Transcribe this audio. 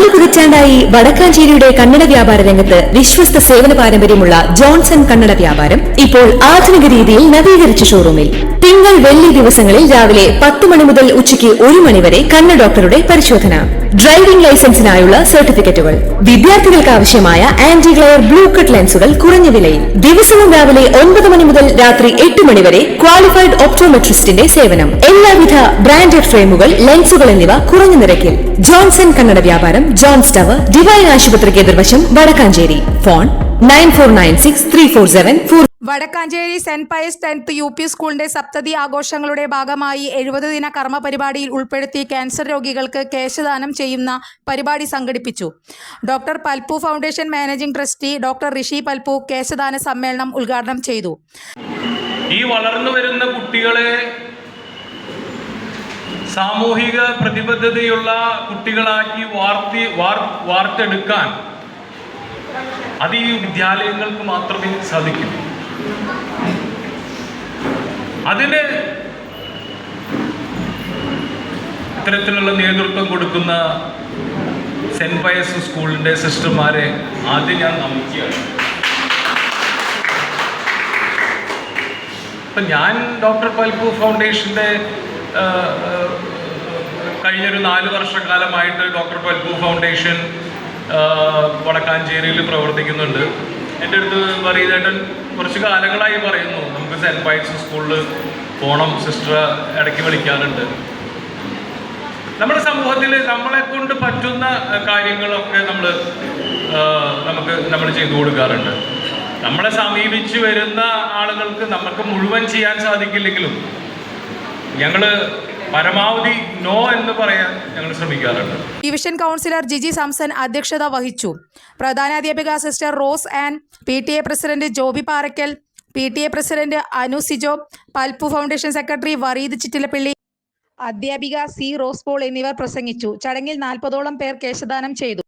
4 പതിറ്റാണ്ടായി വടക്കാഞ്ചേരിയുടെ കണ്ണട വ്യാപാര രംഗത്ത് വിശ്വസ്ത സേവന പാരമ്പര്യമുള്ള ജോൺസൺ കണ്ണട വ്യാപാരം ഇപ്പോൾ ആധുനിക രീതിയിൽ നവീകരിച്ച ഷോറൂമിൽ തിങ്കൾ വെള്ളി ദിവസങ്ങളിൽ രാവിലെ 10 മണി മുതൽ ഉച്ചയ്ക്ക് 1 മണി വരെ കണ്ണ് ഡോക്ടറുടെ പരിശോധന, ഡ്രൈവിംഗ് ലൈസൻസിനായുള്ള സർട്ടിഫിക്കറ്റുകൾ, വിദ്യാർത്ഥികൾക്ക് ആവശ്യമായ ആന്റി ഗ്ലെയർ ബ്ലൂ കട്ട് ലെൻസുകൾ കുറഞ്ഞ വിലയിൽ, ദിവസവും രാവിലെ 9 മണി മുതൽ രാത്രി 8 മണി വരെ ക്വാളിഫൈഡ് ഒപ്റ്റോമെട്രിസ്റ്റിന്റെ സേവനം, എല്ലാവിധ ബ്രാൻഡഡ് ഫ്രെയിമുകൾ, ലെൻസുകൾ എന്നിവ കുറഞ്ഞ നിരക്കിൽ. ജോൺസൺ കണ്ണട വ്യാപാരം, ജോൺസ് ടവർ, ഡിവൈൻ ആശുപത്രിക്ക് എതിർവശം, Vadakkanchery. Phone 94963474. Vadakkanchery Saint Pius 10th UP സ്കൂളിന്റെ സപ്തതി ആഘോഷങ്ങളുടെ ഭാഗമായി 70 ദിന കർമ്മ പരിപാടിയിൽ ഉൾപ്പെടുത്തി ക്യാൻസർ രോഗികൾക്ക് കേശദാനം ചെയ്യുന്ന പരിപാടി സംഘടിപ്പിച്ചു. Doctor Palpu foundation managing trustee doctor Rishi Palpu കേശദാന സമ്മേളനം ഉദ്ഘാടനം ചെയ്തു. ഈ വളർന്നു വരുന്ന കുട്ടികളെ സാമൂഹിക പ്രതിബദ്ധതയുള്ള കുട്ടികളാക്കി വാർത്തെടുക്കാൻ അത് ഈ വിദ്യാലയങ്ങൾക്ക് മാത്രമേ സാധിക്കൂ. അതിന് ഇത്തരത്തിലുള്ള നേതൃത്വം കൊടുക്കുന്ന സെന്റ് പയസ് സ്കൂളിൻ്റെ സിസ്റ്റർമാരെ ആദ്യം ഞാൻ നമിക്കുകയാണ്. ഇപ്പം ഞാൻ ഡോക്ടർ പൽപു ഫൗണ്ടേഷൻ്റെ കഴിഞ്ഞൊരു 4 വർഷക്കാലമായിട്ട് ഡോക്ടർ പൽപു ഫൗണ്ടേഷൻ വടക്കാഞ്ചേരിയിൽ പ്രവർത്തിക്കുന്നുണ്ട്. എൻ്റെ അടുത്ത് പറയേട്ടൻ കുറച്ച് കാലങ്ങളായി പറയുന്നു, നമുക്ക് സെൻറ്റ് പയസ് സ്കൂളിൽ പോകണം, സിസ്റ്റർ ഇടയ്ക്ക് വിളിക്കാറുണ്ട്. നമ്മുടെ സമൂഹത്തിൽ നമ്മളെ കൊണ്ട് പറ്റുന്ന കാര്യങ്ങളൊക്കെ നമ്മൾ ചെയ്തു കൊടുക്കാറുണ്ട്. നമ്മളെ സമീപിച്ച് വരുന്ന ആളുകൾക്ക് നമുക്ക് മുഴുവൻ ചെയ്യാൻ സാധിക്കില്ലെങ്കിലും ഞങ്ങൾ പരമാവധി നോ എന്ന് പറയാൻ ഞങ്ങൾ ശ്രമിക്കാറുണ്ട്. ഡിവിഷൻ കൗൺസിലർ ജിജി സാംസൺ അധ്യക്ഷത വഹിച്ചു. പ്രധാനാധ്യാപിക sister Rose and, PTA president Joby Parakkal, PTA president Anu Sijo, Palpu foundation secretary Vareed Chittilappilly, അധ്യാപിക C റോസ് പോൾ എന്നിവർ പ്രസംഗിച്ചു. ചടങ്ങിൽ 40ഓളം പേർ കേശദാനം ചെയ്തു.